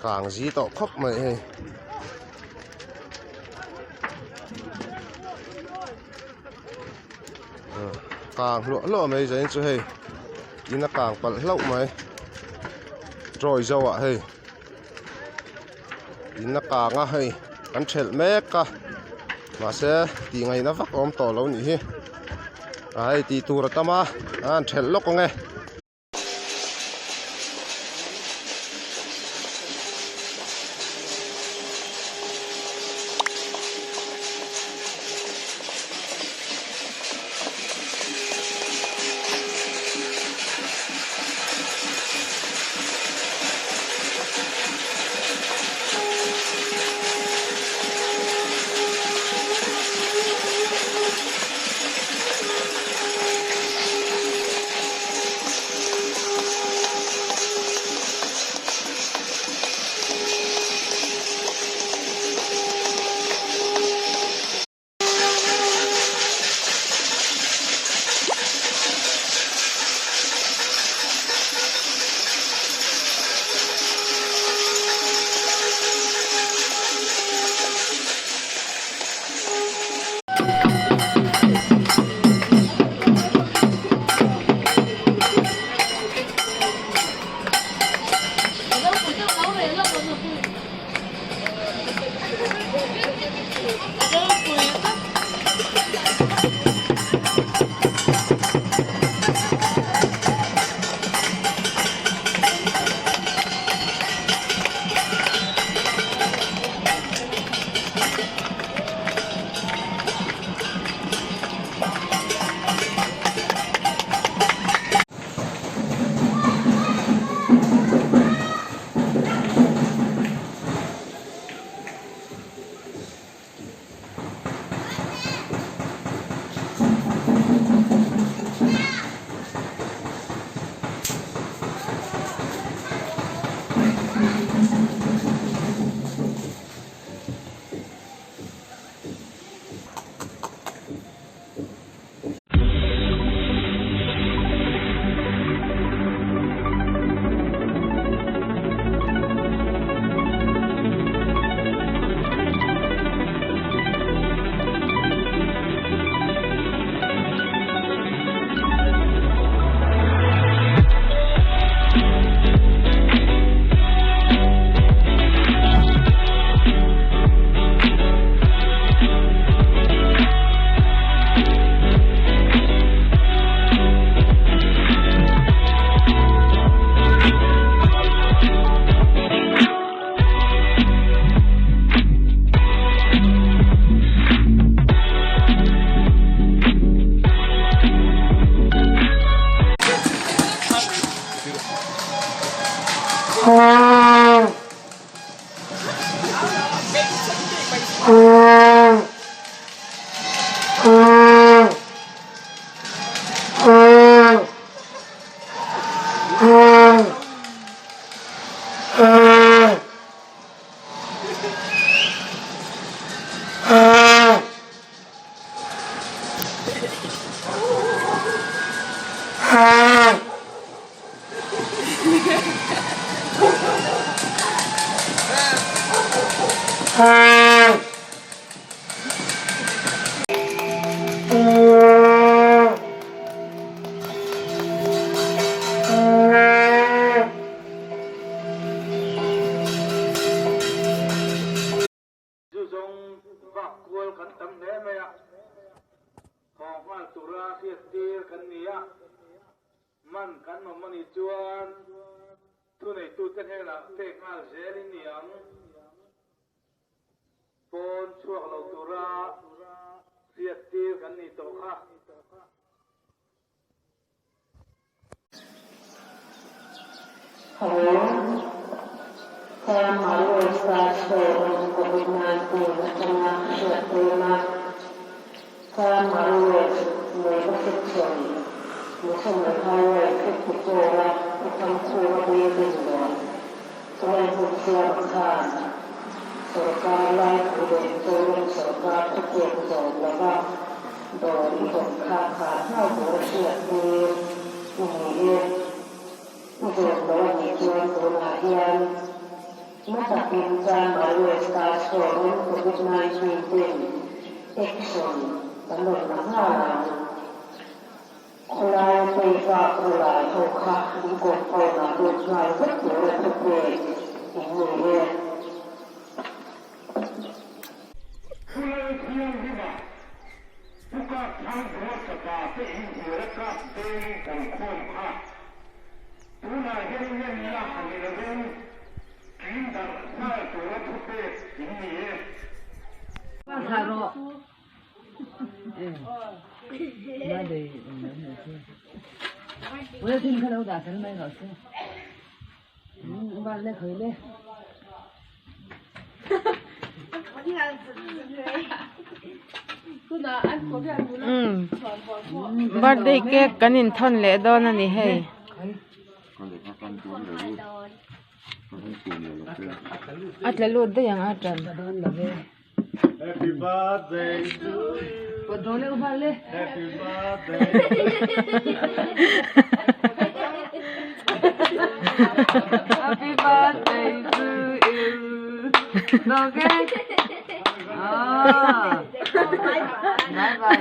càng dí tọ khóc mày càng lụa lụa mày giấy chứ hay đi nó càng bận lậu mày rồi dâu ạ hay đi nó càng á hay ăn chẹt mép cả mà sẽ tí ngày nó vắt ôm tỏ lâu nhỉ ai tí tu ra tama ăn chẹt lóc ngheมันกันมันจวนทุนไอตูกันให้ละเทคมาเจริญยังปนช่วงเราตุระเสียตีกันนี่ตัวค่ะSelama satu COVID-19 tengah terima selama berkecil, musim berkaya kecuali bukan cuma dia berdua. Selain sosial khas, serta lain turun serta kecil juga dari kakak tahu bersiap di ini Mungkin bahwa di Tuhan Tuhan masa pintar baru stasiun COVID-19 Exxon tandang nahalan kulai peka kulai hoka di kota nabi kulai betul betul ini ya. Kulai siang lima, buka tanggung jawab mereka dengan kuat. Tuna yang lah hadirin kita satu waktu ini. Haro. Ada. Boleh tin kalau dah kan mai rasa. Vale, khơi birthday cake kanin thon le don ani hei atla lu da yang atan Happy birthday to you. Podole ubale. Happy birthday. Happy birthday to you. Okay. Ah. Bye bye.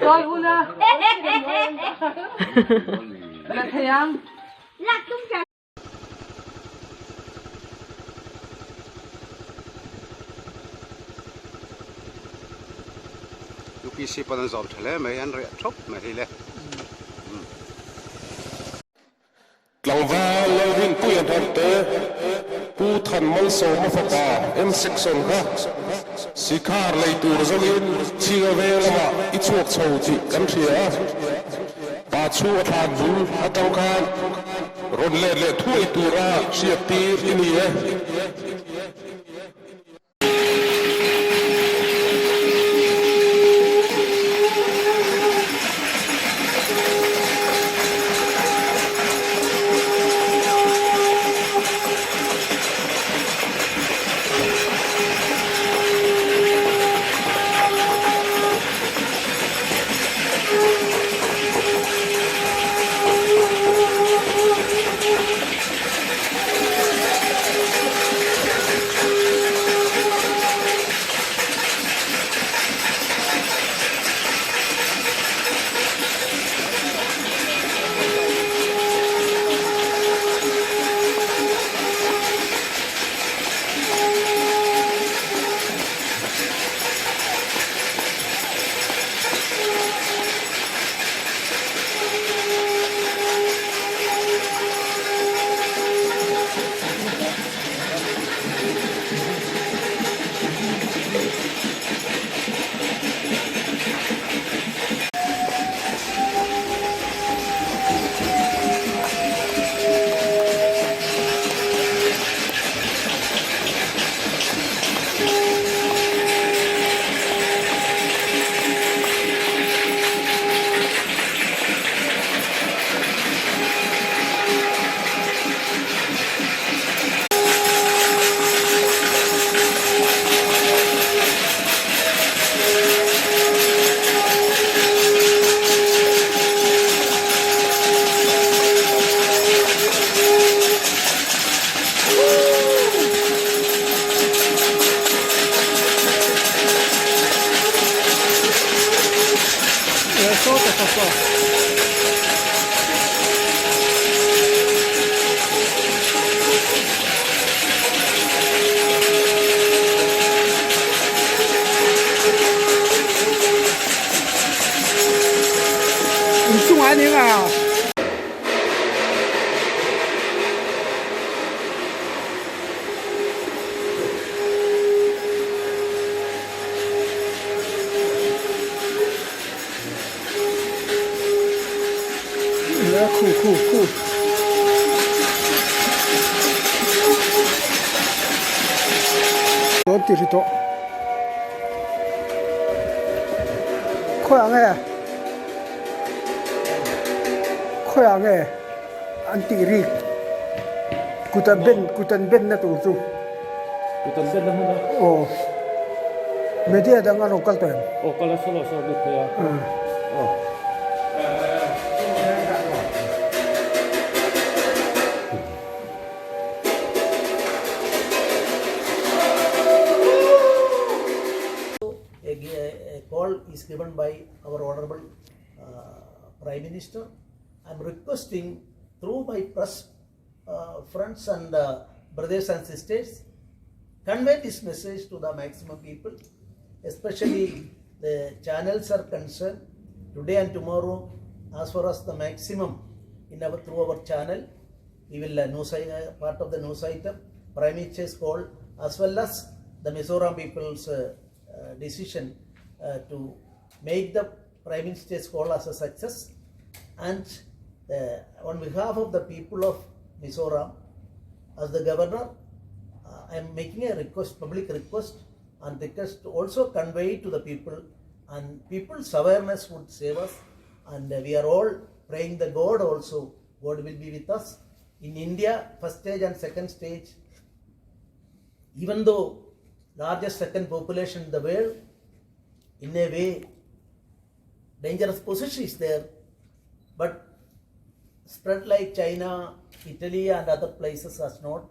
Rồi Una. Là thèm. UPC padan zob thale mai an re thop mai hi le tlangwa lovin puyan thante pu than mal so ma faka m section ha sikhar lei tur zogin chinga velama ichuak chho chi kan thia pa chu athan bu atang khan ron le thui tura siap tir ini e cool. Don't do it. Khoya nge anti rik kutan ben na tu Kutan ben na huna. oh media da ngaro kalten Oh, kala solo so lut ya. Oh. given by our Honorable Prime Minister. I'm requesting through my press friends and brothers and sisters, convey this message to the maximum people, especially the channels are concerned. Today and tomorrow, as far as the maximum through our channel, we will part of the news item, Prime Minister's call, as well as the Mizoram people's decision to make the Prime Minister's call as a success. And on behalf of the people of Mizoram, as the governor, I am making a request, public request, and request to also convey to the people, and people's awareness would save us. And we are all praying the God also, God will be with us. In India, first stage and second stage, even though largest second population in the world, in a way, dangerous position is there, but spread like China, Italy and other places is not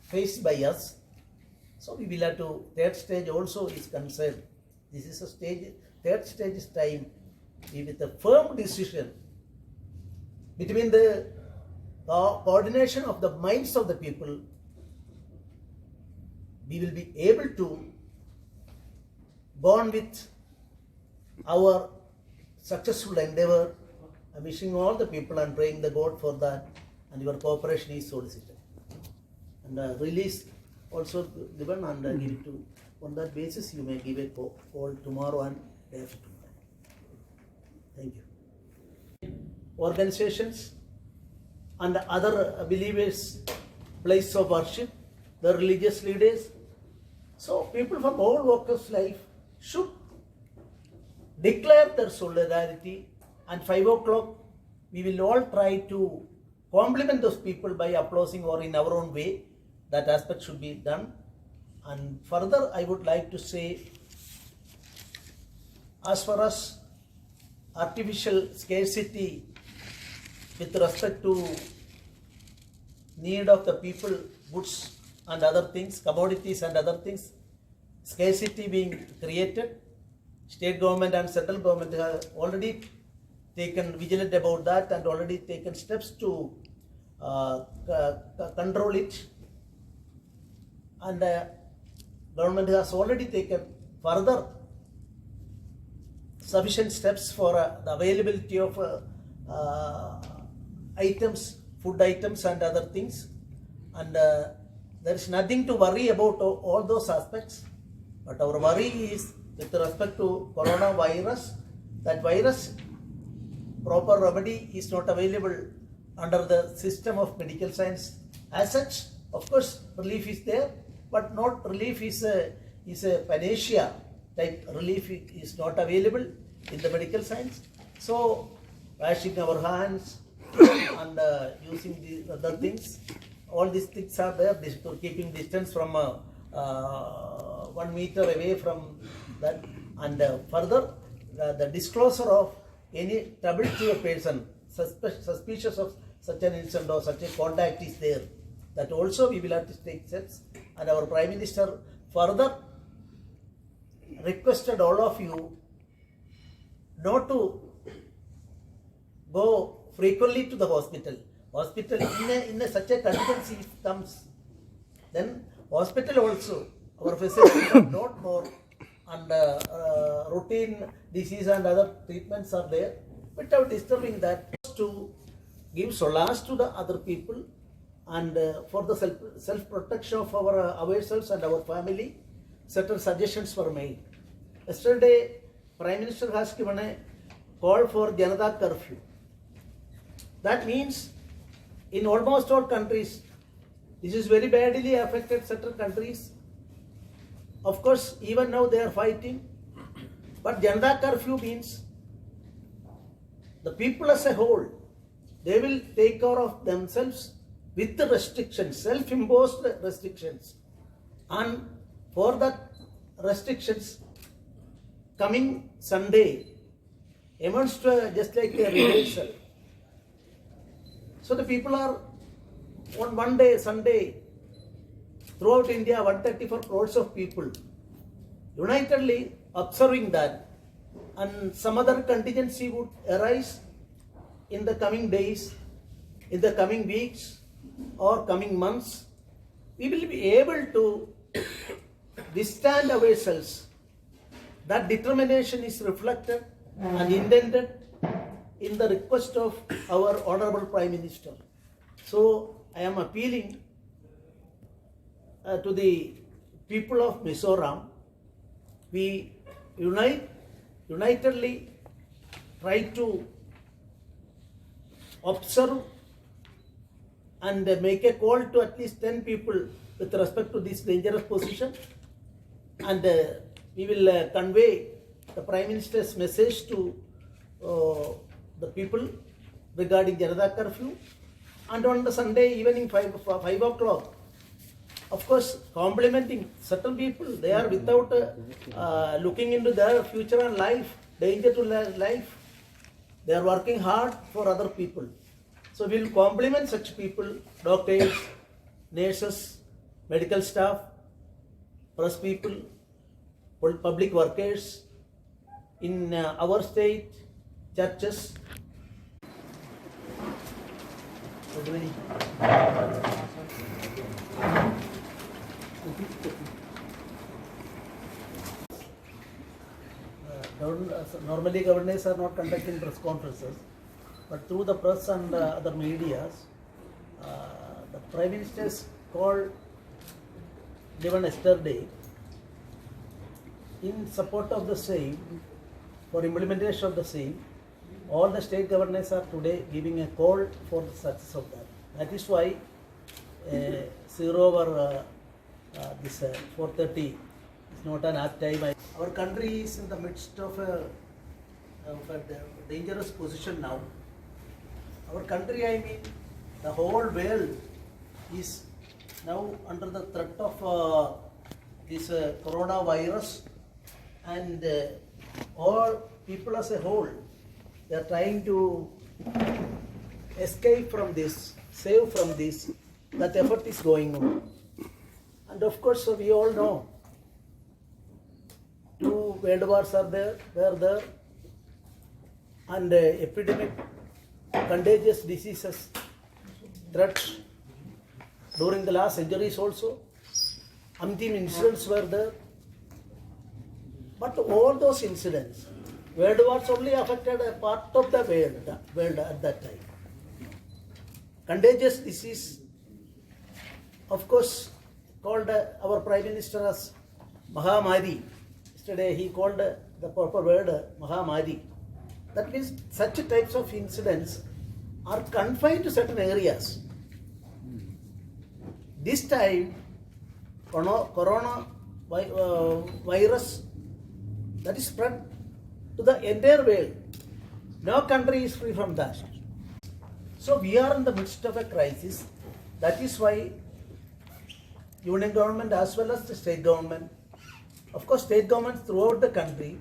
faced by us. So we will have to, third stage also is concerned. This is a stage, third stage is time, with a firm decision between the coordination of the minds of the people, we will be able to go on with our successful endeavor. I'm wishing all the people and praying the God for that, and your cooperation is solicited. And release also given and give it to, on that basis you may give a call tomorrow and day after tomorrow. Thank you. Organizations and other believers' place of worship, the religious leaders. So people from all walks of life should declare their solidarity, and 5 o'clock we will all try to compliment those people by applauding or in our own way. That aspect should be done. And further I would like to say, as far as artificial scarcity with respect to need of the people, goods and other things, commodities and other things, scarcity being created, state government and central government have already taken vigilant about that and already taken steps to control it. And government has already taken further sufficient steps for the availability of items, food items and other things. And there is nothing to worry about all those aspects. But our worry is with respect to coronavirus, that virus proper remedy is not available under the system of medical science. As such, of course, relief is there, but not relief is a panacea type relief is not available in the medical science. So, washing our hands and using the other things, all these things are there, keeping distance from 1 meter away from that, and further the disclosure of any trouble to a person suspicious of such an incident or such a contact is there, that also we will have to take steps. And our Prime Minister further requested all of you not to go frequently to the hospital. Hospital in such a contingency comes, then hospital also, our facilities are not more, and routine disease and other treatments are there, without disturbing that, to give solace to the other people and for the self-protection of ourselves and our family. Certain suggestions were made. Yesterday, Prime Minister has given a call for Janata curfew. That means in almost all countries, this is very badly affected certain countries. Of course, even now they are fighting. But Janata curfew means the people as a whole, they will take care of themselves with the restrictions, self-imposed restrictions. And for that restrictions, coming Sunday amounts to just like a rehearsal. So the people are on one day, Sunday, throughout India, 134 crores of people. unitedly observing that, and some other contingency would arise in the coming days, in the coming weeks or coming months, we will be able to withstand ourselves. That determination is reflected and intended in the request of our Honorable Prime Minister. So I am appealing to the people of Mizoram. We unitedly try to observe and make a call to at least 10 people with respect to this dangerous position, and we will convey the Prime Minister's message to the people regarding Janata curfew. And on the Sunday evening 5 o'clock, of course, complimenting certain people, they are without looking into their future and life, danger to life. They are working hard for other people. So we will compliment such people, doctors, nurses, medical staff, press people, public workers in our state, churches. Normally governors are not conducting press conferences, but through the press and other medias, the Prime Minister's call given yesterday in support of the same, for implementation of the same, all the state governors are today giving a call for the success of that. That is why 0 over this 4:30 is not an apt time. Our country is in the midst of a dangerous position now. Our country, I mean, the whole world is now under the threat of this coronavirus, and all people as a whole, they are trying to escape from this, save from this. That effort is going on. And of course, we all know 2 world wars are there, were there, and epidemic, contagious diseases, threats during the last centuries also. Umpteen incidents were there. But all those incidents, world wars only affected a part of the world at that time. Contagious disease, of course, called our Prime Minister as Mahamari. Yesterday he called the proper word Mahamari. That means such types of incidents are confined to certain areas. This time, corona virus that is spread to the entire world. No country is free from that. So we are in the midst of a crisis. That is why union government as well as the state government, of course state governments throughout the country,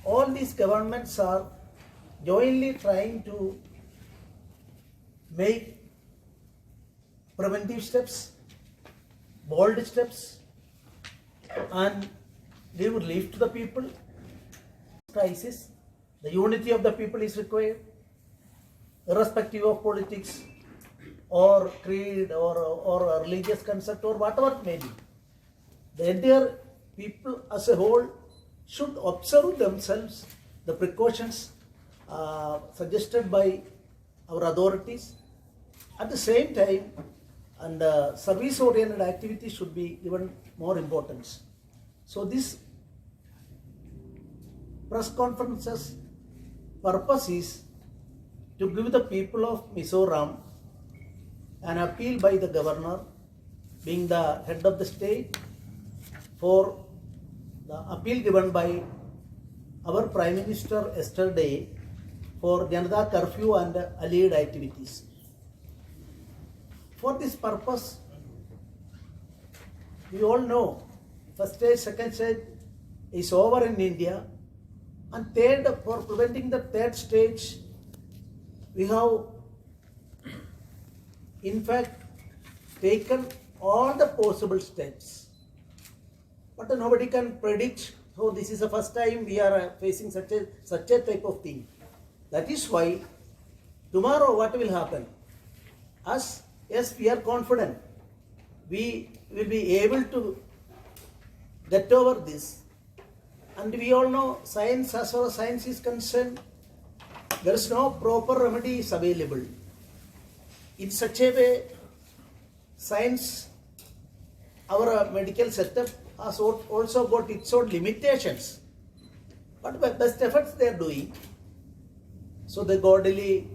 all these governments are jointly trying to make preventive steps, bold steps, and give relief to the people. Crisis, the unity of the people is required, irrespective of politics or creed or religious concept or whatever it may be. The entire people as a whole should observe themselves the precautions suggested by our authorities. At the same time, and service-oriented activities should be given more importance. So this press conference's purpose is to give the people of Mizoram an appeal by the governor, being the head of the state, for the appeal given by our Prime Minister yesterday for Janata curfew and allied activities. For this purpose, we all know first stage, second stage is over in India, and third, for preventing the third stage, we have in fact taken all the possible steps. but nobody can predict. Oh, this is the first time we are facing such a type of thing. That is why tomorrow what will happen? Yes, we are confident. We will be able to get over this. And we all know science, as far as science is concerned, there is no proper remedies available. In such a way, science, our medical setup has also got its own limitations. But best efforts they are doing. So the godly